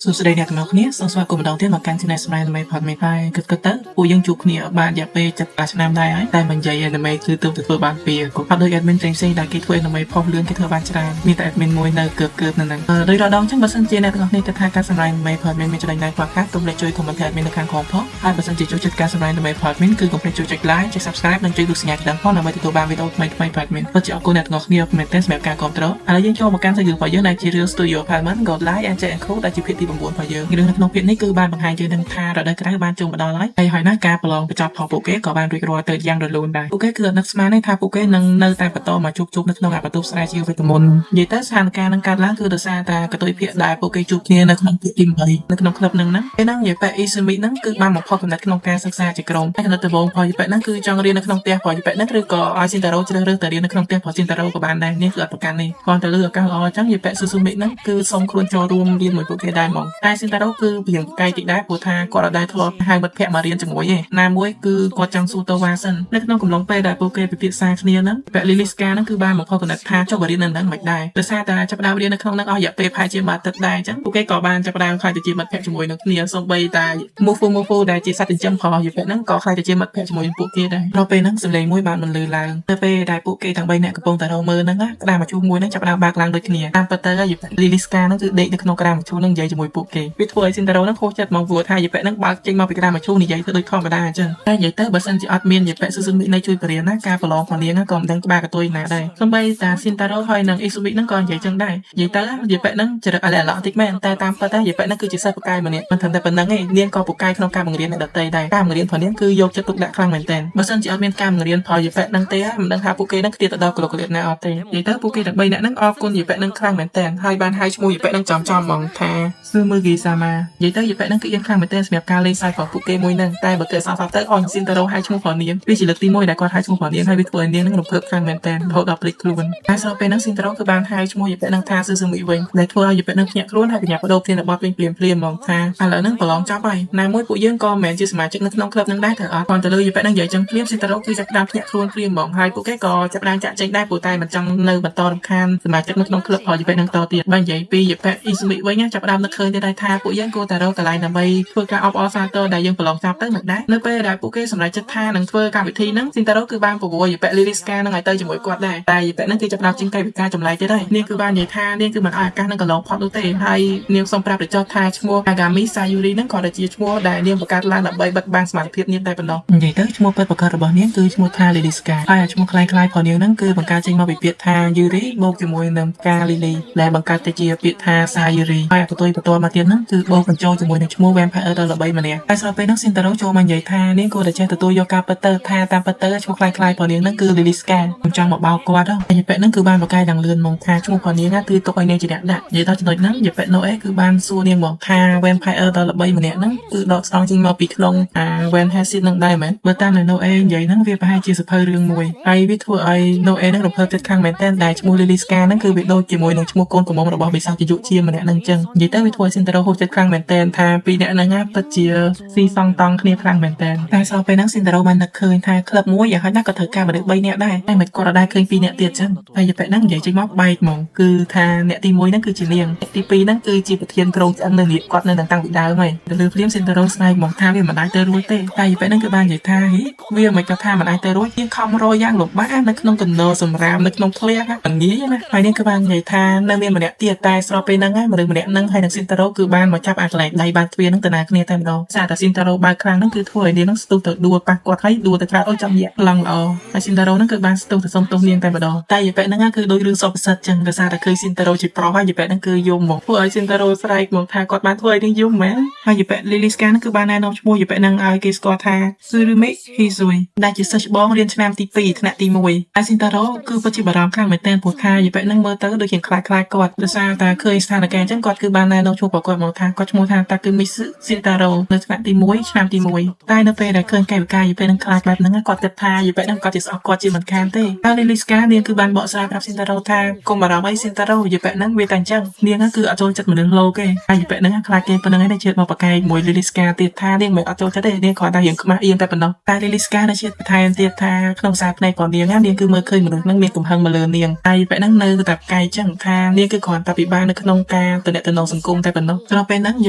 សួស្តីអ្នកទាំងអស់គ្នាសូមស្វាគមន៍ម្ដងទៀតមកកាន់ Channel សម្រាប់ Anime Podcast គិតទៅពួកយើងជួបគ្នាបានរយៈពេល7ឆ្នាំដែរហើយតែមិននិយាយ Anime គឺទើបតែធ្វើបាន2ក៏អត់ដូច Admin ផ្សេងៗដែលគេធ្វើ Anime ផុសលឿនគេធ្វើបានច្រើនមានតែ Admin មួយនៅកើបនៅហ្នឹងដោយរដងអញ្ចឹងបើសិនជាអ្នកទាំងអស់គ្នាគិតថាការសម្រាប់ Anime Podcast មានចំណេញដែរ Podcast ទុំលេចជួយ comment Admin នៅខាងក្រោមផងហើយបើសិនជាចូលចិត្តការសម្រាប់ Anime Podcast គឺកុំភ្លេចចូលចុច Like ចុច Subscribe និងចុចរូបសញ្ញាក្តារផងដើម្បីទទួលបានវីដេអូថ្មីៗ Admin ពិតជាអរគុណអ្នកទាំងអស់គ្នាមែនទែនសម្រាប់ការគាំទ្រឥឡូវយើងចូលមកកាន់រឿងរបស់យើងដែលជារឿង Studio Apartment God Light and Jack and Co ដែលជាភាគទី9របស់យើងរឿងនៅក្នុងភាគនេះគឺបានបង្ហាញយើងនឹងថារដូវក្តៅបានចូលមកដល់ហើយណាការប្រឡងបញ្ចប់របស់ពួកគេក៏បានរួចរាល់ទៅយ៉ាងរលូនដែរពួកគេគឺអត់នឹកស្មានទេថាពួកគេនឹងនៅតែបន្តមកជួបនៅក្នុងបន្ទប់ស្រាវជ្រាវវិទ្យាមន្តនិយាយទៅស្ថានភាពនឹងកើតឡើងគឺដោយសារតែកតុយភាគដែលពួកគេជួបគ្នានៅក្នុងភាគទី8នៅក្នុងក្លឹបហ្នឹងពេលហ្នឹងយាយប៉ែអ៊ីស៊ូមីហ្នឹងគឺបានមកផុសកំណត់ក្នុងការសិក្សាជាក្រុមហើយកំណត់ដំបូងផងយាយប៉ែហ្នឹងគឺចង់រៀននៅក្នុងផ្ទះផងយាយប៉ែហ្នឹងឬក៏ឲ្យស៊ីនតារ៉ូជ្រើសរើសតែរៀននៅក្នុងផ្ទះផងស៊ីនតារ៉ូក៏បានដែរនេះគឺអត់ប្រកាន់នេះគាត់ទៅលើឱកាសល្អអញ្ចឹងយាយប៉ែស៊ូស៊ូមីហ្នឹងគឺសុំខ្លួនចូលរួមរៀនមួយពួកគេដែរហ្មងតែស៊ីនតារ៉ូគឺរៀងប្រកែកតិចដែរព្រោះថាគាត់អត់ដែរធ្លាប់ហៅមិត្តភ័ក្តិមករៀនជាមួយទេណាមួយគឺគាត់ចង់សួរតវ៉ាសិននៅក្នុងកំឡុងពេលដែលពួកគេពិភាក្សាគ្នាហ្នឹងប៉ែលីលីស្កាហ្នឹងគឺបានមកផុសកំណត់ថាចុះរៀននៅហ្នឹងមិនដែរដោយសារតែចាប់ផ្ដើមរៀននៅក្នុងហ្នឹងអស់រយៈពេលប្រហែលជាមួយអាទិត្យដែរអញ្ចឹងពួកគេក៏បានចាប់ផ្ដើមខ្លាចទៅជាមិត្តភ័ក្តិជាមួយនឹងគ្នាសូម្បីតែMofuដែលជាសត្វចិញ្ចឹមផងយពេលហ្នឹងក៏ខ្លាចទៅជាមិត្តភ័ក្តិជាមួយនឹងពួកគេដែរដល់ពេលហ្នឹងសំឡេងមួយបានបន្លឺឡើងទៅពេលដែលពួកគេទាំង3នាក់កំពុងតែរមើលហ្នឹងក្តារមឈូសមួយហ្នឹងចាប់ផ្ដើមបើកឡើងដូចគ្នាតាមពិតទៅលីលីស្កាហ្នឹងគឺដេកនៅក្នុងក្តារមឈូសហ្នឹងនិយាយជាមួយពួកគេវាធ្វើឲ្យស៊ីនតារ៉ូហ្នឹងខុសចិត្តមកព្រោះថាយពេលហ្នឹងបើកចេញមកពីក្តារមឈូសនិយាយទៅដូចធម្មតាអញ្ចឹងតែនិយាយទៅបើសិនជាអត់មានយពេលស៊ូស៊ូមីនៃជួយបរៀនណាការប្រឡងផងនាងក៏មិនដឹងក្បាលកតុយណាដែរសូម្បីតែស៊ីនតារ៉ូហើយនឹងអ៊ីស៊ូមីហ្នឹងក៏និយាយចឹងដែរនិយាយទៅយពេលហ្នឹងចរិតអាឡែឡតិចមែនតែតាមពិតទៅយពេលហ្នឹងគឺជាសិស្សពូកែម្នាក់មិនត្រឹមតែប៉ុណ្្នឹងទេនាងក៏ពូកែក្នុងការបង្រៀនអ្នកដទៃដែរការបង្រៀនផងនាងគឺយកចិត្តទុកដាក់ខ្លាំងមែនទែនបើសិនជាអត់មានការបង្រៀនផលយពេលហ្នឹងទេមិនដឹងថាពួកគេនឹងខ្ទាតទៅដល់កលុកលៀតណាអត់ទេនិយាយទៅពួកគេទាំង3នាក់ហ្នឹងអរគុណយពេលហ្នឹងខ្លាំងមែនទែនហើយបានហៅឈ្មោះយពេលហ្នឹងចំហ្មងថាស៊ឺមើហ្គីសាម៉ានិយាយទៅយពេលហ្នឹងគឺយើងខ្លាំងមែនទែនសម្រាប់ការលេងសើចរបស់ពួកគេមួយហ្នឹងតែបើគេសោះទៅអនស៊ីនតារ៉ូហៅឈ្មោះផងនាងវាជាលើកទី1ដែលគាត់ហៅឈ្មោះផងនាងហើយវាធ្វើឲ្យនាងហ្នឹងរំភើបខ្លាំងមែនទែនរហូតដល់ភ្លេចខ្លួនតែស្របពេលហ្នឹងស៊ីនតារ៉ូគឺបានហៅឈ្មោះយពេលហ្នឹងថាស៊ឺស៊ឺមីវិញដែលធ្វើឲ្យយពេលហ្នឹងភ្ញាក់ខ្លួនហើយបញ្ញាបដូរគ្នារបស់ពេញភ្លាមហ្មងថាឥឡូវហ្នឹងប្រឡងចប់ហើយណាមួយពួកយើងក៏មិនមែនជាសមាជិកនៅក្នុងក្លឹបហ្នឹងដែរត្រូវអត់គាត់ទៅលើយពេលហ្នឹងនិយាយចឹងភ្លាមស៊ីនតារ៉ូគឺចាប់ផ្ដើមភ្ញាក់ខ្លួនភ្លាមហ្មងហើយពួកគេក៏ចាប់ផ្ដើមចាក់ចែងដែរព្រោះតែមិនចង់នៅបន្តរំខានសមាជិកនៅក្នុងក្លឹបហើយយពេលហ្នឹងតទៀតបើនិយាយពីយពេលអ៊ីស៊ូមីវិញចាប់ផ្ដើមនឹកឃើញដែរថាពួកយើងគួរតែរកកន្លែងដើម្បីធ្វើការអបអរសាទរដែលយើងប្រឡងចប់ទៅមិនដែរនៅពេលដែលពួកគេសម្រេចចិត្តថានឹងធ្វើកម្មវិធីហ្នឹងស៊ីនតារ៉ូគឺបានប្រវល់យពេលលីលីស្កាហ្នឹងឲ្យទៅជាមួយគាត់ដែរតែយពេលហ្នឹងគឺចាប់ផ្ដើមចេញកាយវិការចម្លែកទៀតហើយនាងគឺបាននិយាយថានាងគឺមិនឲ្យឱកាសនឹងកន្លងផុតនោះទេហើយនាងសូមប្រាប់ទៅចោះថាឈ្មោះ Kagami Sayuri ហ្នឹងក៏ជាឈ្មោះដែលនាងបង្កើតឡើងដើម្បីបិទបាំងសមត្ថភាពនាងតែប៉ុណ្ណោះនិយាយទៅឈ្មោះពិតប្រាកដរបស់នាងគឺឈ្មោះថា Lily Sky ហើយឈ្មោះคล้ายៗផងនាងហ្នឹងគឺបង្កើតចេញមកពីពាក្យថា Yuri បូកជាមួយនឹងផ្កា Lily ដែលបង្កើតទៅជាពាក្យថា Sayuri ហើយបន្ទាល់មកទៀតហ្នឹងគឺបូកបញ្ចូលជាមួយនឹងឈ្មោះ Vampire ដ៏ល្បីម្នាក់ហើយស្របពេលហ្នឹង Shintaro ចូលមកនិយាយថានាងគួរតែចេះទទួលយកការពិតទៅថាតាមពិតទៅឈ្មោះคล้ายៗផងនាងហ្នឹងគឺ Lily Sky ខ្ញុំចង់មកបោកគាត់ហើយពេលហ្នឹងគឺបានប្រកែកយ៉ាងលឿនមកថាឈ្មោះផងនាងគឺទុកឲ្យនាងជាអ្នកដាក់និយាយដល់ចំណុចហ្នឹងយពេលណូអេគឺបានសួរនាងមកថា Vampire ដ៏ល្បីម្នាក់ហ្នឹងគឺដកស្រង់ចេញមកពីក្នុងVan Helsing នឹងដែរមែនបើតាមណូអេនិយាយហ្នឹងវាប្រហែលជាសភៅរឿងមួយហើយវាធ្វើឲ្យណូអេហ្នឹងរំភើបចិត្តខ្លាំងមែនទែនដែលឈ្មោះ Lily Sky ហ្នឹងគឺវាដូចជាមួយនឹងឈ្មោះកូនកំមុំរបស់បិសាចយុជាម្នាក់ហ្នឹងអញ្ចឹងនិយាយទៅវាធ្វើឲ្យ Shintaro ហូរចិត្តខ្លាំងមែនទែនថាពីរអ្នកហ្នឹងពិតជាស៊ីសងតង់គ្នាខ្លាំងមែនទែនតែស្របពេលហ្នឹង Shintaro បាននឹកឃើញថាក្លឹបមួយយ៉ាងហោចណាស់ក៏ត្រូវការមនុស្ស3នាក់ដែរតែមិនគាត់អត់ដែរឃើញ2នាក់ទៀតអញ្ចឹងហើយពេលហ្នឹងនិយាយចេញមកបែកហ្មងគឺថាអ្នកទី1ហ្នឹងគឺជានាងអ្នកទី2ហ្នឹងគឺជាប្រធានក្រុមឆ្អឹងនៅនេះគាត់នៅនឹងតាំងពីដើមហើយទៅលើភ្លាម Shintaro ស្នើមកថាវាមិនអាចទៅរួចទេតែពេលហ្នឹងគឺបាននិយាយថាវាមិនគាត់ថាមិនអាចទៅរួចជាខំរយយ៉ាងលំបាកនៅក្នុងកណ្ដោសម្រាមនៅក្នុងធ្លាក់មិនងាយណាហើយនាងក៏បាននិយាយថានៅមានម្នាក់ទៀតតែស្របពេលហ្នឹងមនុស្សម្នាក់ហ្នឹងហើយនឹង Shintaro គឺបានមកចាប់អាកន្លែងដៃបាល់ទ្វារហ្នឹងទៅណាគ្នាតែម្ដងសារតែ Shintaro បើកខ្លាំងហ្នឹងគឺធ្វើឲ្យនាងហ្នឹងស្ទុះទៅដួលប៉ះគាត់ហើយដួលទៅក្រៅអុយចាំញាក់ឡងល្អហើយ Shintaro ហ្នឹងគឺបានស្ទុះទៅសុំទោសនាងតែម្ដងតែយពេលហ្នឹងគឺដូចរឿងសពសិទ្ធចឹងដោយសារតែឃើញ Shintaro ជាប្រុសហើយយពេលហ្នឹងគឺយំមកធ្វើឲ្យ Shintaro ស្រែកមកថាគាត់បានធ្វើឲ្យនាងយំមែនហើយពេល Lily Sky ហ្នឹងគឺបានណែនាំឈ្មោះយពេលហ្នឹងឲ្យគេស្គាល់ថា Tsurumi Hisui ដែលជាសិស្សច្បងរៀនឆ្នាំទី2ថ្នាក់ទី1ហើយ Shintaro គឺពិតជាបារម្ភខ្លាំងមែនទែនព្រោះថាយពេលហ្នឹងមើលទៅដូចជាខ្លាចគាត់ដោយសារតែឃើញស្ថានភាពអញ្ចឹងគាត់គឺបានណែនាំឈ្មោះរបស់គាត់មកថាគាត់ឈ្មោះថា Takemitsu Shintaro នៅថ្នាក់ទី1ឆ្នាំទី1តែនៅពេលដែលឃើញកាយវិការយពេលហ្នឹងខ្លាចបែបហ្នឹងគាត់គិតថាយពេលហ្នឹងគាត់ជាស្អប់គាត់ជាមិនខានទេហើយ Lily Sky នាងគឺបានបកស្រាយប្រាប់ Shintaro ថាកុំបារម្ភអី Shintaro យពេលហ្នឹងវាតែអញ្ចឹងនាងគឺអត់ចូលចិត្តមនុស្សលោកទេហើយពេលហ្នឹងខ្លាចគេប៉ុណ្្នឹងឯងជឿមកប្រកែកមួយ Lily Sky ទៀតថានាងមិនអត់ចូលចិត្តទេនាងគ្រាន់តែរៀងខ្មាស់អៀនតែប៉ុណ្ណោះតែ Lily Sky នៅជាតិបន្ថែមទៀតថាក្នុងសារភ្នែករបស់នាងគឺមើលឃើញមនុស្សហ្នឹងមានកំហឹងមកលើនាងហើយពេលហ្នឹងនៅតែប្រកែកអញ្ចឹងថានាងគឺគ្រាន់តែពិបាកនៅក្នុងការទំនាក់ទំនងសង្គម តែប៉ុណ្ណោះត្រង់ពេលហ្នឹងយ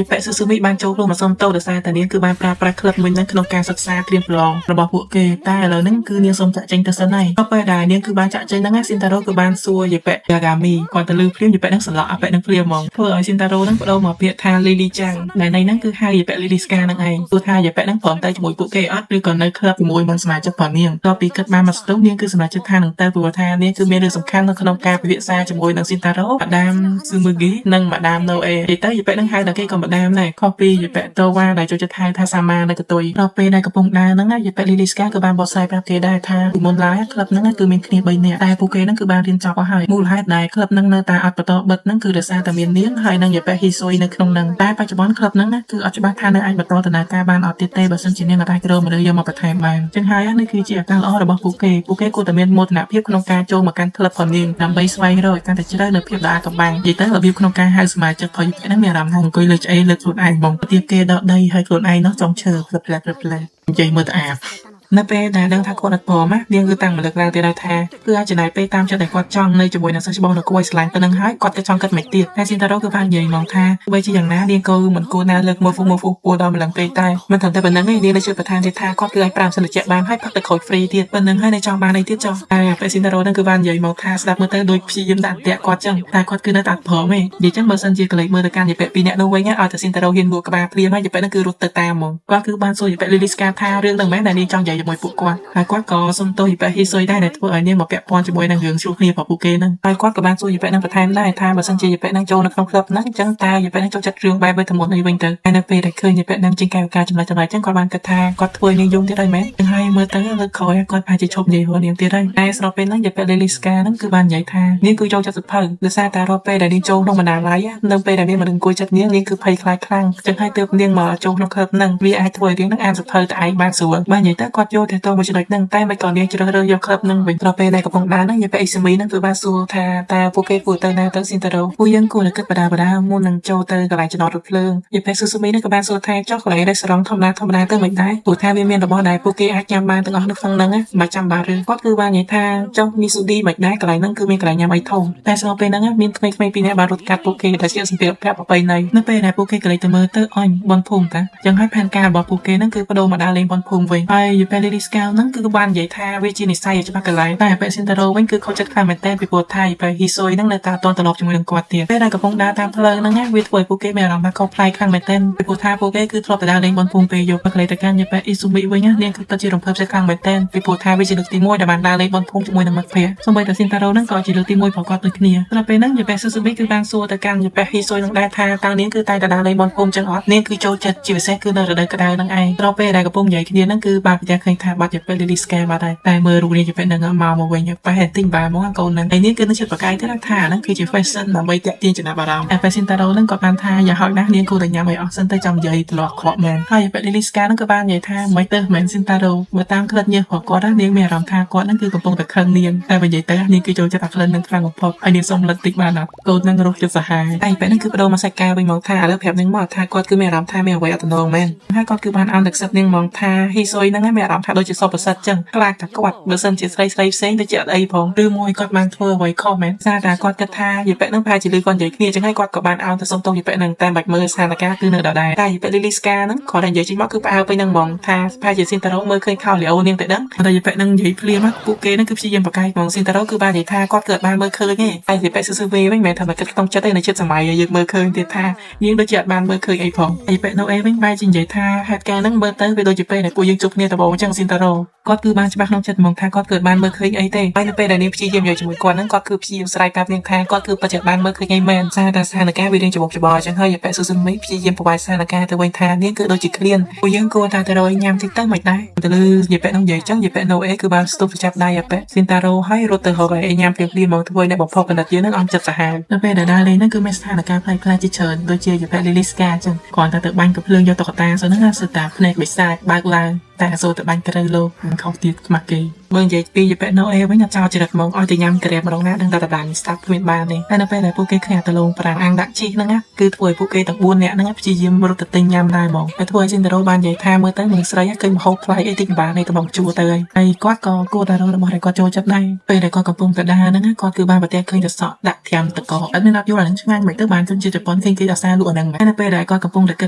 េប៉េស៊ូស៊ូមីបានចូលរួមមកសុំទោសដោយសារតែនាងគឺបានប្រើប្រាស់ក្លឹបមួយហ្នឹងក្នុងការសិក្សាត្រៀមប្រឡងរបស់ពួកគេតែឥឡូវហ្នឹងគឺនាងសុំចាក់ចេញទៅសិនហើយដល់ពេលដែលនាងគឺបានចាក់ចេញហ្នឹងស៊ីនតារ៉ូគឺបានសួរយេប៉េយ៉ាហ្គាមីគាត់ទៅលើភ្លាមយេប៉េហ្នឹងសន្លក់អាប៉េហ្នឹងភ្លាមហ្មងធ្វើឲ្យស៊ីនតារ៉ូហ្នឹងបដូរមកពាក្យថាលីលីចាំងដែលនៃហ្នឹងគឺហៅយេប៉េលីលីស្កាហ្នឹងឯងទោះថាយេប៉េហ្នឹងព្រមទៅជាមួយពួកគេអត់ឬក៏នៅក្លឹបជាមួយនឹងសមាជិកផងនាងដល់ពីគិតបានមកស្ទុះនាងគឺសមាជិកថានឹងទៅព្រោះថានាងគឺមានរឿងសំខាន់នៅក្នុងការពិភាក្សាជាមួយនឹងស៊ីនតារ៉ូម៉ាដាមស៊ឺមឺហ្គីនិងម៉ាដាមណូអេនិយាយទៅយេប៉េហ្នឹងហៅតែគេក៏ម៉ាដាមដែរខុសពីយេប៉េតូវ៉ាដែលចូលចិត្តហៅថាសាម៉ានៅកតុយដល់ពេលដែលកំពុងដើរហ្នឹងយេប៉េលីលីស្កាក៏បានបកស្រាយប្រាប់គេដែរថាពីមុនឡើយក្លឹបហ្នឹងគឺមានគ្នា3នាក់តែពួកគេហ្នឹងគឺបានរៀនចប់អស់ហើយមូលហេតុដែលក្លឹបហ្នឹងនៅតែអត់បន្តបិទហ្នឹងគឺដោយសារតែមាននាងហើយនឹងយេប៉េហ៊ីស៊ុយនៅក្នុងហ្នឹងតែបច្ចុប្បន្នក្លឹបហ្នឹងគឺអត់ច្បាស់ថានៅអាចបន្តដំណើរការបានអត់ទៀតទេបើសិនជានាងអាចរកមនុស្សយកមកបន្ថែមបានចឹងហើយនេះគឺជាឱកាសល្អរបស់ពួកគេគួរតែមានមោទនភាពក្នុងការចូលមកកាន់ក្លឹបផងនាងដើម្បីស្វែងរកកាន់តែជ្រៅនៅភាពដ៏អាថ៌កំបាំងនិយាយទៅរបៀបក្នុងការហៅសមាជិករបស់យេប៉េហ្នឹងមានអារម្មណ៍ថាអង្គុយលើឆ្អេរលើខ្លួនឯងហ្មងទៀបគេដកដីហើយខ្លួនឯងនោះចង់ឈើផ្លែនិយាយមើលទៅអាបនៅពេលដែលដឹងថាគាត់អត់ព្រមនាងគឺតាំងម្លឹកឡើងទៅដែរថាគឺអាចចំណាយពេលតាមចិត្តដែលគាត់ចង់នៅជាមួយនឹងសិស្សច្បងនៅគួរឲ្យស្រឡាញ់ទៅនឹងហើយគាត់ក៏ចង់គិតមិនទៀតតែស៊ីនតារ៉ូគឺបាននិយាយមកថាបើជាយ៉ាងណានាងក៏មិនគួរណាលើកមកហ្វូពួរដល់ម្លឹងពេកតែមិនត្រឹមតែប៉ុណ្្នឹងទេនាងនៅជួយបន្ថែមទៀតថាគាត់គឺអាចប្រាំសិលជាបានហើយផឹកទឹកក្រូចហ្វ្រីទៀតប៉ុណ្្នឹងហើយនៅចង់បានអីទៀតចុះតែពេលស៊ីនតារ៉ូនឹងគឺបាននិយាយមកថាស្ដាប់មើលទៅដូចព្យាយាមដាក់អន្ទាក់គាត់ចឹងតែគាត់គឺនៅតែអត់ព្រមទេនិយាយចឹងបើសិនជាកលេចមើលទៅកាន់យេប៉េ2នាក់នោះវិញឲ្យតែស៊ីនតារ៉ូហ៊ានងក់ក្បាលព្រាមហើយយេប៉េនឹងគឺរត់ទៅតាមហ្មងគាត់គឺបានសួរយេប៉េលីលីស្កាថារឿងហ្នឹងមែនដែលនាងចង់និយាយជាមួយពួកគាត់ហើយគាត់ក៏សុំទោសយេប៉េហ៊ីស៊ុយដែរដែលធ្វើឲ្យនាងមកពាក់ព័ន្ធជាមួយនឹងរឿងជួបគ្នារបស់ពួកគេហ្នឹងហើយគាត់ក៏បានសួរយេប៉េនឹងបន្ថែមដែរថាបើសិនជាយេប៉េនឹងចូលនៅក្នុងក្លឹបហ្នឹងអញ្ចឹងតើយេប៉េនឹងចូលចិត្តរឿងបែបវិធមុននេះវិញទៅហើយនៅពេលដែលឃើញយេប៉េនឹងជាកាយវិការចម្លែកអញ្ចឹងគាត់បានគិតថាគាត់ធ្វើនាងយំទៀតហើយមែនចឹងហើយមើលទៅលើក្រោយគាត់ប្រហែលជាឈប់និយាយរកនាងទៀតហើយតែស្របពេលហ្នឹងយេប៉េលីលីស្កាហ្នឹងគឺបាននិយាយថានាងគឺចូលចិត្តសភៅដោយសារតែរាល់ពេលដែលនាងចូលក្នុងបណ្ណាល័យនៅពេលដែលនាងមិនអង្គុយចិត្តនាងគឺភ័យខ្លាចខ្លាំងចឹងហើយទើបនាងមកចូលក្នុងក្លឹបហ្នឹងវាអាចធ្វើឲ្យនាងនឹងអានសភៅតែឯងបានស្រួលបាននិយាយទៅគាត់យកទៅទៅមួយចំណុចហ្នឹងតែមិនក៏នាងជ្រើសរើសយកក្លឹបហ្នឹងវិញដល់ពេលដែលកំពុងដើរហ្នឹងយេប៉េអ៊ីស៊ូមីហ្នឹងគឺបានសួរថាតើពួកគេគួរទៅណាទៅស៊ីនតារ៉ូពួកយើងគួរតែគិតបដាមុននឹងចូលទៅកន្លែងចំណតរថភ្លើងយេប៉េស៊ូស៊ូមីហ្នឹងក៏បានសួរថាចុះកន្លែងរេស្តូរ៉ង់ធម្មតាទៅមិនដែរព្រោះថាវាមានរបស់ដែលពួកគេអាចញ៉ាំបានទាំងអស់នៅក្នុងហ្នឹងមិនចាំបាច់រឿងគាត់គឺបាននិយាយថាចុះមីស៊ូឌីមិនដែរកន្លែងហ្នឹងគឺមានកន្លែងញ៉ាំអីធំតែស្របពេលហ្នឹងមានក្មេងៗពីរនាក់បានរត់កាត់ពួកគេដែលជាសម្ភារៈប្រពៃណីនៅពេលដែលពួកគេក៏លេចទៅមើលទៅអញបនភូមិតាចឹងហើយផែនការរបស់ពួកគេហ្នឹងគឺបដូរមកដើរលេងបនភូមិវិញហើយយេប៉េលីលីស្កាហ្នឹងគឺបាននិយាយថាវាជានិស្ស័យច្បាស់កន្លែងតែយេប៉េស៊ីនតារ៉ូវិញគឺខូចចិត្តខ្លាំងមែនទែនពីព្រោះថាយេប៉េហ៊ីស៊ុយហ្នឹងនៅតែតន់ត្រឡប់ជាមួយនឹងគាត់ទៀតពេលដែលកំពុងដើរតាមផ្លូវហ្នឹងវាធ្វើឲ្យពួកគេមានអារម្មណ៍ថាខុសប្លែកខ្លាំងមែនទែនពីព្រោះថាពួកគេគឺធ្លាប់តែដើរលេងបនភូមិពេលយប់ពេលទៅកាន់យេប៉េអ៊ីស៊ូមីវិញនាងគឺពិតជារំភើបចិត្តខ្លាំងមែនទែនពីព្រោះថាវាជាលើកទី1ដែលបានដើរលេងបនភូមិជាមួយនឹងមិត្តភ័ក្តិសូម្បីតែស៊ីនតារ៉ូហ្នឹងក៏ជាលើកទី1ប្រកបដូចគ្នាដល់ពេលហ្នឹងយេប៉េស៊ូស៊ូមីគឺបានសួរទៅកាន់យេប៉េហ៊ីស៊ុយហ្នឹងដែរថាតើនាងគឺតែដើរលេងបនភូមិចឹងអត់នាងគឺចូលចិត្តជាពិសេសគឺនៅរដូវក្តៅហ្នឹងឯងដល់ពេលដែលកំពុងនិយាយគ្នាហ្នឹងគឺបានប្រទះឃើញថាបាត់យេប៉េលីលីស្កាបាត់ហើយតែមើលរូបនាងយេប៉េហ្នឹងមកវិញប៉ះទិញបានមកកូនហ្នឹងហើយនាងគឺនៅចិត្តប្រកាយទៅថាហ្នឹងគឺជា fashion ដើម្បីទាក់ទាញចំណាប់អារម្មណ៍តែស៊ីនតារ៉ូហ្នឹងក៏បានថាយ៉ាងហោចណាស់នាងគួរតែញ៉ាំឲ្យអស់សិនទៅចាំនិយាយទលាស់ខកមែនហើយយេប៉េលីលីស្កាហ្នឹងក៏បាននិយាយថាមិនទៅមិនស៊ីនតារ៉ូបើតាមក្លិនញើសរបស់គាត់នាងមានអារម្មណ៍ថាគាត់ហ្នឹងគឺកំពុងតែខឹងនាងតែបើនិយាយទៅនាងគឺចូលចិត្តអាក្លិនហ្នឹងខ្លាំងបំផុតហើយនាងសុំលឹកតិចបានអត់កូនហ្នឹងរស់ចិត្តសាហាវតែពេលហ្នឹងគឺបដូរមកសាច់ការវិញមកថាឥឡូវប្រាប់នាងមកថាគាត់គឺមានអារម្មណ៍ថាមានអ្វីអត់ទំនងមែនហើយគាត់គឺបានអោនទឹកសិតនាងមកថាហ៊ីស៊ុយហ្នឹងមានអារម្មណ៍ថាដូចជាសពប្រសិទ្ធចឹងខ្លាចថាគាត់បើសិនជាស្រីផ្សេងទៅជាអត់អីផងឬមួយគាត់បានធ្វើអ្វីខុសមែនសារតែគាត់គិតថាយេប៉េហ្នឹងប្រហែលជាលឺគាត់និយាយគ្នាចឹងហើយគាត់ក៏បានអោនទៅសុំទោសយេប៉េហ្នឹងតែមិនបាច់មើលស្ថានភាពគឺនៅដដែលតែយេប៉េលីលីស្កាហ្នឹងគាត់តែនិយាយចេញមកគឺផ្អើលពេញហ្នឹងហ្មងថាប្រហែលជាស៊ីនតារ៉ូមើលឃើញខោលីអូនាងតែដឹងតែយេប៉េហ្នឹងនិយាយភ្លាមពួកគេហ្នឹងគឺព្យាយាមបកកាយហ្មងស៊ីនតារ៉ូគឺបាននិយាយថាគាត់គឺអត់បានមើលឃើញទេតែយេប៉េស៊ូស៊ូវីវិញមិនមែនថាមកគិតក្នុងចិត្តទេនៅចិត្តសម័យយើងមើលឃើញទៀតថាយើងដូចជាអត់បានមើលឃើញអីផងយេប៉េណូអេវិញបែរជានិយាយថាហេតុការណ៍ហ្នឹងមើលទៅវាដូចជាពេលដែលពួកយើងជួបគ្នាដំបូងអញ្ចឹងស៊ីនតារ៉ូគាត់គឺបានច្បាស់ក្នុងចិត្តហ្មងថាគាត់គឺបានមើលឃើញអីទេហើយនៅពេលដែលនាងព្យាយាមនិយាយជាមួយគាត់ហ្នឹងគាត់គឺព្យាយាមស្រ័យប្រាប់នាងថាគាត់គឺពិតជាបានមើលឃើញអីមែនសារតែស្ថានភាពវារៀងច្បុកច្បល់អញ្ចឹងហើយយេប៉េស៊ូស៊ូមីព្យាយាមប្រវាយស្ថានភាពទៅវិញថានាងគឺដូចជាឃ្លានពួកយើងគួរតែទៅរយញ៉ាំតិចទៅមិនដែរទៅលើយេប៉េហ្នឹងនិយាយអញ្ចឹងយេប៉េណូអេគឺបានស្ទុះចាប់ដៃយេប៉េស៊ីនតារ៉ូហើយរត់ទៅហៅឲ្យញ៉ាំភ្លាមៗមកធ្វើអ្នកបំផុសកណ្ដិតយើងហ្នឹងអស់ចិត្តសាហាវនៅពេលដែលដើរលេងហ្នឹងគឺមានស្ថានភាពផ្លែៗជាច្រើនដូចជាយេប៉េលីលីស្កាអញ្ចឹងគ្រាន់តែទៅបាញ់កំភ្លើងយកតុក្កតាសិនហ្នឹងសិតតែភ្នែកបិសាចបើកឡើងតែសូទៅបាញ់ក្រៅលោកមិនខុសទៀតខ្មាស់គេ មើលនិយាយពីយពេណូអេវិញចោលចរិតមកឲ្យទៅញ៉ាំក្រែម្ដងណាដឹងតែតាស្ដាប់គ្មានបានទេតែនៅពេលដែលពួកគេគ្នាទៅលងប្រាំងអាំងដាក់ជីហ្នឹងគឺធ្វើឲ្យពួកគេទាំង4នាក់ហ្នឹងព្យាយាមរត់ទៅទិញញ៉ាំដែរហ្មងតែធ្វើឲ្យស៊ីនតារ៉ូបាននិយាយថាមើលទៅមនុស្សស្រីឃើញម្ហូបប្លែកអីតិចបាននេះទៅមកជួទៅហើយគាត់ក៏គួរតែរករបស់ដែលគាត់ចូលចិត្តដែរពេលដែលគាត់កំពុងតែដើរហ្នឹងគាត់គឺបានប្រទះឃើញតែសក់ដាក់ត្រាំតកអត់មានអត់យល់អានឹងឆ្ងាញ់មិនទៅបានជនជាតិជប៉ុនឃើញគេដល់សារលក់អាហ្នឹងតែនៅពេលដែលគាត់កំពុងតែគិ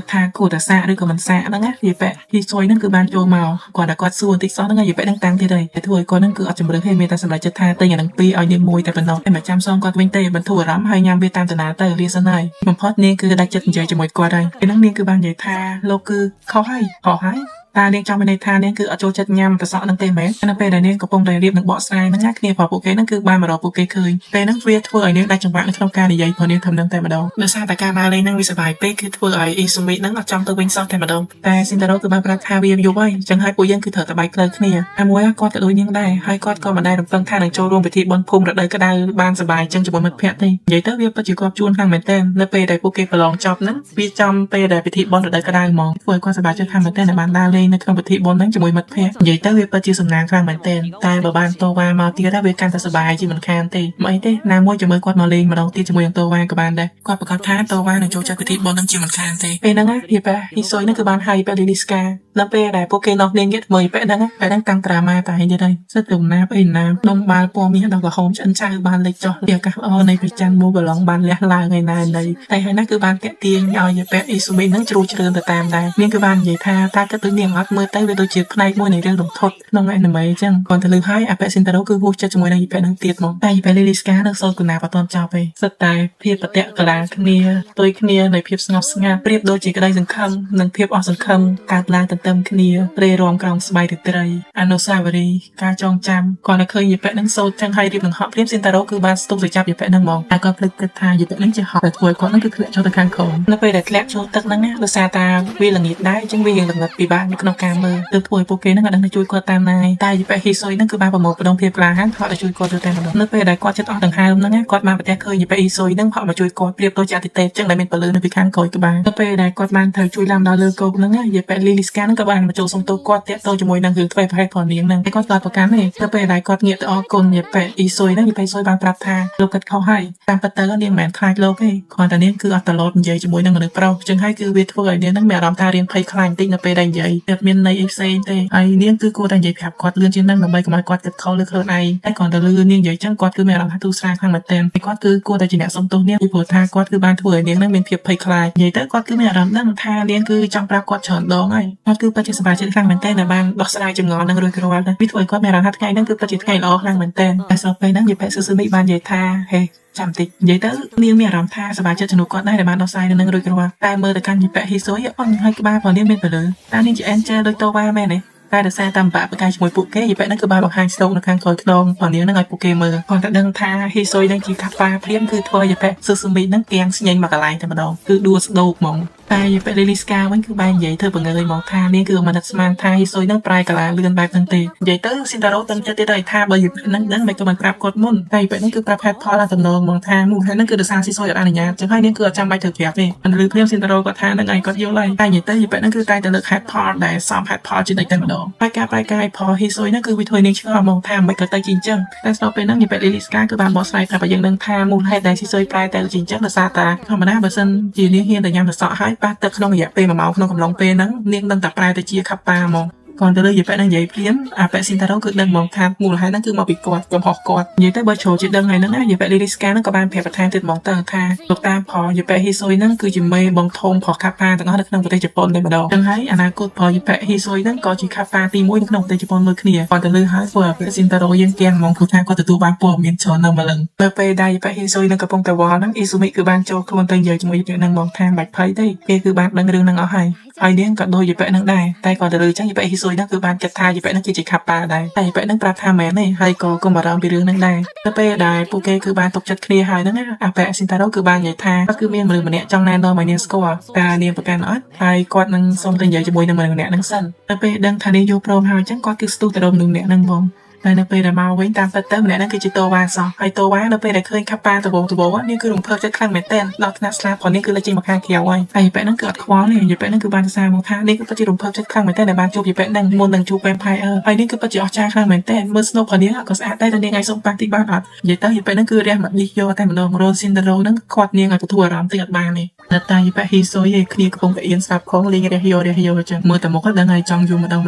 តថាគួរតែសាកឬក៏មិនសាកហ្នឹងយីប៉ែហ៊ីស៊ុយហ្នឹងគឺបានចូលមកគាត់តែគាត់សួរបន្តិចសោះហ្នឹងយីប៉ែហ្នឹងតាំងទៀតហើយតែធ្វើឲ្យគាត់ហ្នឹងគឺអត់ជំរឿនទេមានតែសម្រេចចិត្តថាទិញអាហ្នឹងពីរឲ្យនាងមួយតែប៉ុណ្ណោះតែមិនចាំសងគាត់វិញទេបន្ធូរអារម្មណ៍ហើយញ៉ាំវាតាមតាណាទៅរៀនសិនហើយបំផុតនាងគឺដាច់ចិត្តនិយាយជាមួយគាត់ហើយពេលហ្នឹងនាងគឺបាននិយាយថាលោកគឺខុសហើយតានាងចង់មានន័យថានាងគឺអត់ចូលចិត្តញ៉ាំប្រសក់នឹងទេមែននៅពេលដែលនាងកំពុងតែរៀបនឹងបកស្រាយហ្នឹងគ្នាព្រោះពួកគេហ្នឹងគឺបានមករកពួកគេឃើញពេលហ្នឹងវាធ្វើឲ្យនាងដាច់ចង្វាក់នៅក្នុងការនិយាយព្រោះនាងធ្វើនឹងតែម្ដងដោយសារតែការដើរលេងហ្នឹងវាសប្បាយពេកគឺធ្វើឲ្យអ៊ីស៊ូមីហ្នឹងអត់ចង់ទៅវិញសោះតែម្ដងតែស៊ីនតារ៉ូគឺបានប្រាប់ថាវាយប់ហើយអញ្ចឹងហើយពួកយើងគឺត្រូវតែបែកផ្លូវគ្នាតែមួយគាត់ក៏ដូចនាងដែរហើយគាត់ក៏មិនដែលរំពឹងថានឹងចូលរួមពិធីបុណ្យភូមិរដូវក្តៅបានសប្បាយអញ្ចឹងជាមួយមិត្តភ័ក្តិទេនិយាយទៅវាពិតជាគាត់ជួនខ្លាំងមែនទែននៅពេលដែលពួកគេប្រឡងចប់ហ្នឹងវាចំពេលដែលពិធីបុណ្យរដូវក្តៅហ្មងធ្វើឲ្យគាត់សប្បាយចិត្តខ្លាំងមែនទែនដែលបានដើរលេងនៅក្នុងពិធីបុណ្យហ្នឹងជាមួយមិត្តភ័ក្តិនិយាយទៅវាពិតជាសំណាងខ្លាំងមែនទែនតែបើបានតវ៉ាមកទៀតវាកាន់តែសប្បាយជាមិនខានទេមិនអីទេណាមួយជាមួយគាត់មកលេងម្ដងទៀតជាមួយនឹងតវ៉ាក៏បានដែរគាត់ប្រកាសថាតវ៉ានឹងចូលចិត្តពិធីបុណ្យនឹងជាមិនខានទេពេលហ្នឹងយីប៉ែហ៊ីស៊ុយហ្នឹងគឺបានហៅប៉ែលីលីស្កានៅពេលដែលពួកគេនោះលេងទៀតមើលប៉ែហ្នឹងតាំងត្រាម៉ាតែឯងទៀតហើយសិតទៅណាប់អីណានំបាល់ពណ៌មាសដល់ក្រហមឆ្អិនចៅបានលេចចុះពីអាកាសល្អនៃព្រះច័ន្ទមកប្រឡងបានលះឡើងឯណានៃតែហើយណាគឺបានតាក់ទាញឲ្យយីប៉ែអ៊ីស៊ូមីហ្នឹងជ្រួលជ្រើទៅតាមដែរនាងគឺបាននិយាយថាតើគិតដូចនាងអត់មើលទៅវាដូចជាផ្នែកមួយនៃរឿងរំភើបក្នុងអេនីមេអញ្ចឹងគាត់ទៅលើហើយអាប៉ែស៊ីនតារ៉ូគឺហួសចិត្តជាមួយនឹងយីប៉ែនឹងទៀតមកតែយីប៉ែលីលីស្កានឹងសូនកូណាបអត់ទាន់ចប់ទេសិតតែភាពប្រតិកលាគ្នាផ្ទុយគ្នានៃភាពស្ងប់ស្ងាត់ប្រៀបដូចជាក្តីសង្ឃឹមនិងភាពអស់សង្ឃឹមកើតឡើងទន្ទឹមគ្នាព្រេរំក្រោមស្បៃរាត្រីអនុស្សាវរីយ៍ការចងចាំគាត់នៅឃើញយីប៉ែនឹងសូត្រចឹងហើយរៀបនឹងហក់ព្រាមស៊ីនតារ៉ូគឺបានស្ទុះទៅចាប់យីប៉ែនឹងហ្មងតែគាត់ភ្លេចគិតថាយីប៉ែនឹងជាហក់តែធ្វើឲ្យគាត់នឹងគឺធ្លាក់ចូលទៅខាងក្រោមនៅពេលដែលធ្លាក់ចូលទឹកហ្នឹងណាដោយសារតែវាល្ងាចដែរអញ្ចឹងវាយើងល្ងឹតពិបាកនៅក្នុងការមើលទើបធ្វើឲ្យពួកគេនឹងអត់ដឹងទៅជួយគាត់តាមណាតែយីប៉ែហ៊ីស៊ុយនឹងគឺបានប្រមូលផ្ដុំភាពក្លាហានថតឲ្យជួយគាត់ទៅតែម្ដងនៅពេលដែលគាត់ចិត្តអស់ដង្ហើមហ្នឹងគាត់បានប្រទះឃើញយីប៉ែហ៊ីស៊ុយនឹងហក់មកជួយគាត់ប្រៀបដូចជាអាទិទេពចឹងដែលមានពលឺនៅពីខាងក្រោយក្បាលនៅពេលដែលគាត់បានត្រូវជួយឡើងដល់លើគោកហ្នឹងយីប៉ែលីលីស្កានឹងក៏បានមកចូលសុំទោសគាត់តាក់ទងជាមួយនឹងរឿងធ្វើប្រហែលផងនាងហ្នឹងតែគាត់ក៏ប្រកាន់ទេនៅពេលដែលគាត់ងាកទៅអរគុណយីប៉ែហ៊ីស៊ុយហ្នឹងយីប៉ែហ៊ីស៊ុយបានប្រាប់ថាលោកគិតខុសហើយតាមពិតទៅនាងមិនមែនខ្លាចលោកទេគ្រាន់តែនាងគឺអត់ត្រឡប់និយាយជាមួយនឹងមនុស្សប្រុសចឹងហើយគឺវាធ្វើឲ្យនាងហ្នឹងមានអារម្មណ៍ថារៀនភ័យខ្លាចបន្តិចនៅពេលដែលនិយាយតែមានន័យអីផ្សេងទេហើយនាងគឺគួរតែនិយាយប្រាប់គាត់លឿនជាងហ្នឹងដើម្បីកុំឲ្យគាត់គិតខុសលើខ្លួនឯងតែគ្រាន់តែលឿននាងនិយាយចឹងគាត់គឺមានអារម្មណ៍ថាទូស្រាលខ្លាំងមែនទែនគាត់គឺគួរតែជាអ្នកសុំទោសនាងពីព្រោះថាគាត់គឺបានធ្វើឲ្យនាងហ្នឹងមានភាពភ័យខ្លាចនិយាយទៅគាត់គឺមានអារម្មណ៍ដឹងថានាងគឺចង់ប្រាប់គាត់ច្រើនដងហើយគាត់គឺពិតជាសប្បាយចិត្តខ្លាំងមែនទែនដែលបានដោះស្រាយចម្ងល់នឹងរួចរាល់ទៅវាធ្វើឲ្យគាត់មានអារម្មណ៍ថាថ្ងៃហ្នឹងគឺពិតជាថ្ងៃល្អខ្លាំងមែនទែនតែស្របពេលហ្នឹងយីប៉ែស៊ូស៊ូមីបាននិយាយថាហេចាំតិចនិយាយទៅនាងមានអារម្មណ៍ថាសប្បាយចិត្តជំនួសគាត់ដែរដែលបានដោះស្រាយនឹងរួចរាល់តែមើលទៅកាន់យីប៉ែហ៊ីស៊ុយអត់ឲ្យក្បាលផងនាងមានពលឺតែនាងជា Angel ដូចតវ៉ាមែនទេតែដោយសារតាមបាក់ប្រកាយជាមួយពួកគេយីប៉ែហ្នឹងគឺបានបង្ហាញស្ទោកនៅខាងក្រោយខ្នងផងនាងហ្នឹងឲ្យពួកគេមើលគាត់តែដឹងថាហ៊ីស៊ុយហ្នឹងជាកាប៉ាព្រាមគឺធ្វើយីប៉ែស៊ូស៊ូមីហ្នឹងទាំងស្ញែងមកកន្លែងតែម្ដងគឺដួលស្ដោកហ្មងតែយីប៉ែលីលីស្កាវិញគឺបាននិយាយធ្វើបង្ើយមកថានាងគឺមិននឹកស្មានថាហ៊ីស៊ុយហ្នឹងប្រែកាឡាលឿនបែបហ្នឹងទេនិយាយទៅស៊ីនតារ៉ូតឹងចិត្តទៀតហើយថាបើយីប៉ែហ្នឹងដឹងមិនក៏មិនប្រាប់គាត់មុនតែយីប៉ែហ្នឹងគឺប្រាប់ហេតុផលឡើងតំណងមកថាមូលហេតុហ្នឹងគឺដោយសារហ៊ីស៊ុយអត់អនុញ្ញាតចឹងហើយនាងគឺអត់ចាំបាច់ត្រូវប្រាប់ទេមិនលឺព្រាមស៊ីនតារ៉ូគាត់ថាហ្នឹងឯងគាត់យល់ហើយតែនិយាយទៅយីប៉ែហ្នឹងគឺតែតែលើកហេតុផលដែលសមហេតុផលជានិច្ចតែម្ដងហើយការប្រែកាយផលហ៊ីស៊ុយហ្នឹងគឺវាធ្វើនាងឆ្ងល់មកថាមិនក៏ទៅជាអញ្ចឹងតែស្របពេលហ្នឹងយីប៉ែលីលីស្កាគឺបានបកស្រាយថាបើយើងដឹងថាមូលហេតុដែលហ៊ីស៊ុយប្រែទៅជាអញ្ចឹងដោយសារតែធម្មតាបើសិនជានាងហ៊ានតែញ៉ាំសសក់ហើយប៉ះទឹកក្នុងរយៈពេល1ម៉ោងក្នុងកំឡុងពេលហ្នឹងនាងនឹងតែប្រែទៅជាខាប់ប៉ាហ្មងគាត់ទៅលើយីប៉ែនឹងនិយាយព្រាមអាប៉ែស៊ីនតារ៉ូគឺដឹងមកថាមូលហេតុហ្នឹងគឺមកពីគាត់កំហុសគាត់និយាយទៅបើចូលជាដឹងហើយហ្នឹងយីប៉ែលីលីស្កាហ្នឹងក៏បានប្រាប់បន្ថែមទៀតមកទៅថាលោកតាផលយីប៉ែហ៊ីស៊ុយហ្នឹងគឺជាមេបងធំផលខាប់ប៉ាទាំងអស់នៅក្នុងប្រទេសជប៉ុនតែម្ដងចឹងហើយអនាគតផលយីប៉ែហ៊ីស៊ុយហ្នឹងក៏ជាខាប់ប៉ាទី1នៅក្នុងប្រទេសជប៉ុនមួយគ្នាគាត់ទៅលើហើយធ្វើអាប៉ែស៊ីនតារ៉ូយើងទាំងហ្មងព្រោះថាគាត់ទទួលបានព័ត៌មានច្រើនណាស់ម្លឹងនៅពេលដែលយីប៉ែហ៊ីស៊ុយហ្នឹងកំពុងតែវល់ហ្នឹងអ៊ីស៊ូមីគឺបានចូលខ្លួនទៅនិយាយជាមួយយីប៉ែហ្នឹងមកថាមិនបាច់ភ័យទេគេគឺបានដឹងរឿងហ្នឹងអស់ហើយនាងក៏ដូចយីប៉ែហ្នឹងដែរតែគាត់ទៅលើចឹងយីប៉ែហ៊ីស៊ុយហ្នឹងគឺបានគិតថាយីប៉ែហ្នឹងគឺជាខាប់ប៉ាដែរតែយីប៉ែហ្នឹងប្រាប់ថាមែនទេហើយក៏កុំបារម្ភពីរឿងហ្នឹងដែរទៅពេលដែលពួកគេគឺបានទុកចិត្តគ្នាហើយហ្នឹងអាប៉ែស៊ីនតារ៉ូគឺបាននិយាយថាគាត់គឺមានមនុស្សម្នាក់ចង់ណែនាំឲ្យនាងស្គាល់តែនាងប្រកាន់អត់ហើយគាត់នឹងសុំទៅនិយាយជាមួយនឹងមនុស្សម្នាក់ហ្នឹងសិនទៅពេលដឹងថានាងយល់ព្រមហើយចឹងគាត់គឺស្ទុះទៅរកមនុស្សម្នាក់ហ្នឹងហ្មង តែនៅពេលដែលមកវិញតាមពិតទៅម្នាក់ហ្នឹងគឺជាតវ៉ាសោះហើយតវ៉ានៅពេលដែលឃើញខាប់ប៉ាតវងនេះគឺរំភើបចិត្តខ្លាំងមែនទែនដល់ថ្នាក់ស្លាប់ព្រោះនេះគឺលេចចេញមកខាងក្រៅហើយពេលហ្នឹងគឺអត់ខ្វល់ទេពេលហ្នឹងគឺបានសរសើរមកថានេះគឺពិតជារំភើបចិត្តខ្លាំងមែនទែនដែលបានជួបពេលហ្នឹងមុននឹងជួប Vampire ហើយនេះគឺពិតជាអស្ចារ្យខ្លាំងមែនទែនមើល Snow ផងនេះក៏ស្អាតដែរតែនាងឯងសុំប៉ះតិចបានអត់និយាយទៅពេលហ្នឹងគឺរះមកនេះយកតែម្ដង Rose Syndrome ហ្នឹងគាត់នាងឲ្យទទួលអារម្មណ៍តិចអត់បានទេតែតែបែបហ៊ីស៊ុយឯគ្នាកំពុងតែអៀនស្ដាប់ខងលេងរះយកអញ្ចឹងមើលតែមកក៏ដឹងហើយចង់យូរម្ដង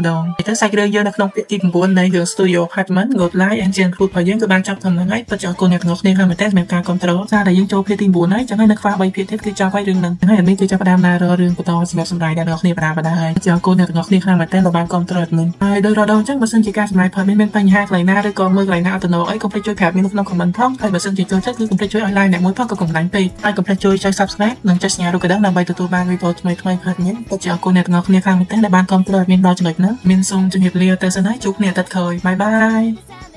តែសាច់រឿងយើងនៅក្នុងពាក្យទី9នៃរឿង Studio Apartment God Light and Jane Food របស់យើងគឺបានចាប់តាមហ្នឹងហើយពិតជាអរគុណអ្នកទាំងអស់គ្នាខ្លាំងមែនទែនសម្រាប់ការគ្រប់គ្រងសារដែលយើងចូលភាគទី9ហើយចឹងហើយនៅខ្វះ3ភាគទៀតគឺចប់ហើយរឿងហ្នឹងហើយអានេះគឺចាប់ផ្ដើមដើររករឿងបន្តសម្រាប់សម្រាប់អ្នកទាំងអស់គ្នាបណ្ដាហើយចឹងអរគុណអ្នកទាំងអស់គ្នាខ្លាំងមែនទែនដែលបានគ្រប់គ្រងហ្នឹងហើយដោយរដូវអញ្ចឹងបើសិនជាការសម្ដែងផលមានបញ្ហាកន្លែងណាឬក៏មើលកន្លែងណាអត់ទៅអីកុំភ្លេចជួយប្រាប់មាននៅក្នុង comment ផងហើយបើសិនជាចូលចិត្តគឺកុំភ្លេចជួយឲ្យ like អ្នកមួយផងក៏កុំខ្លាញ់ពេកហើយកុំភ្លេចជួយចុច subscribe និងចុចសញ្ញារូបកណ្ដឹងដើម្បីទទួលបានវីដេអូថ្មីៗផ្សេងៗពិតជាអរគុណអ្នកទាំងអស់គ្នាខ្លាំងមែនទែនដែលបានគ្រប់គ្រងមានដល់ចំណុចហ្នឹងមានសូមជម្រាបលាទៅសិនហើយជួបគ្នាអាទិត្យក្រោយបាយបាយ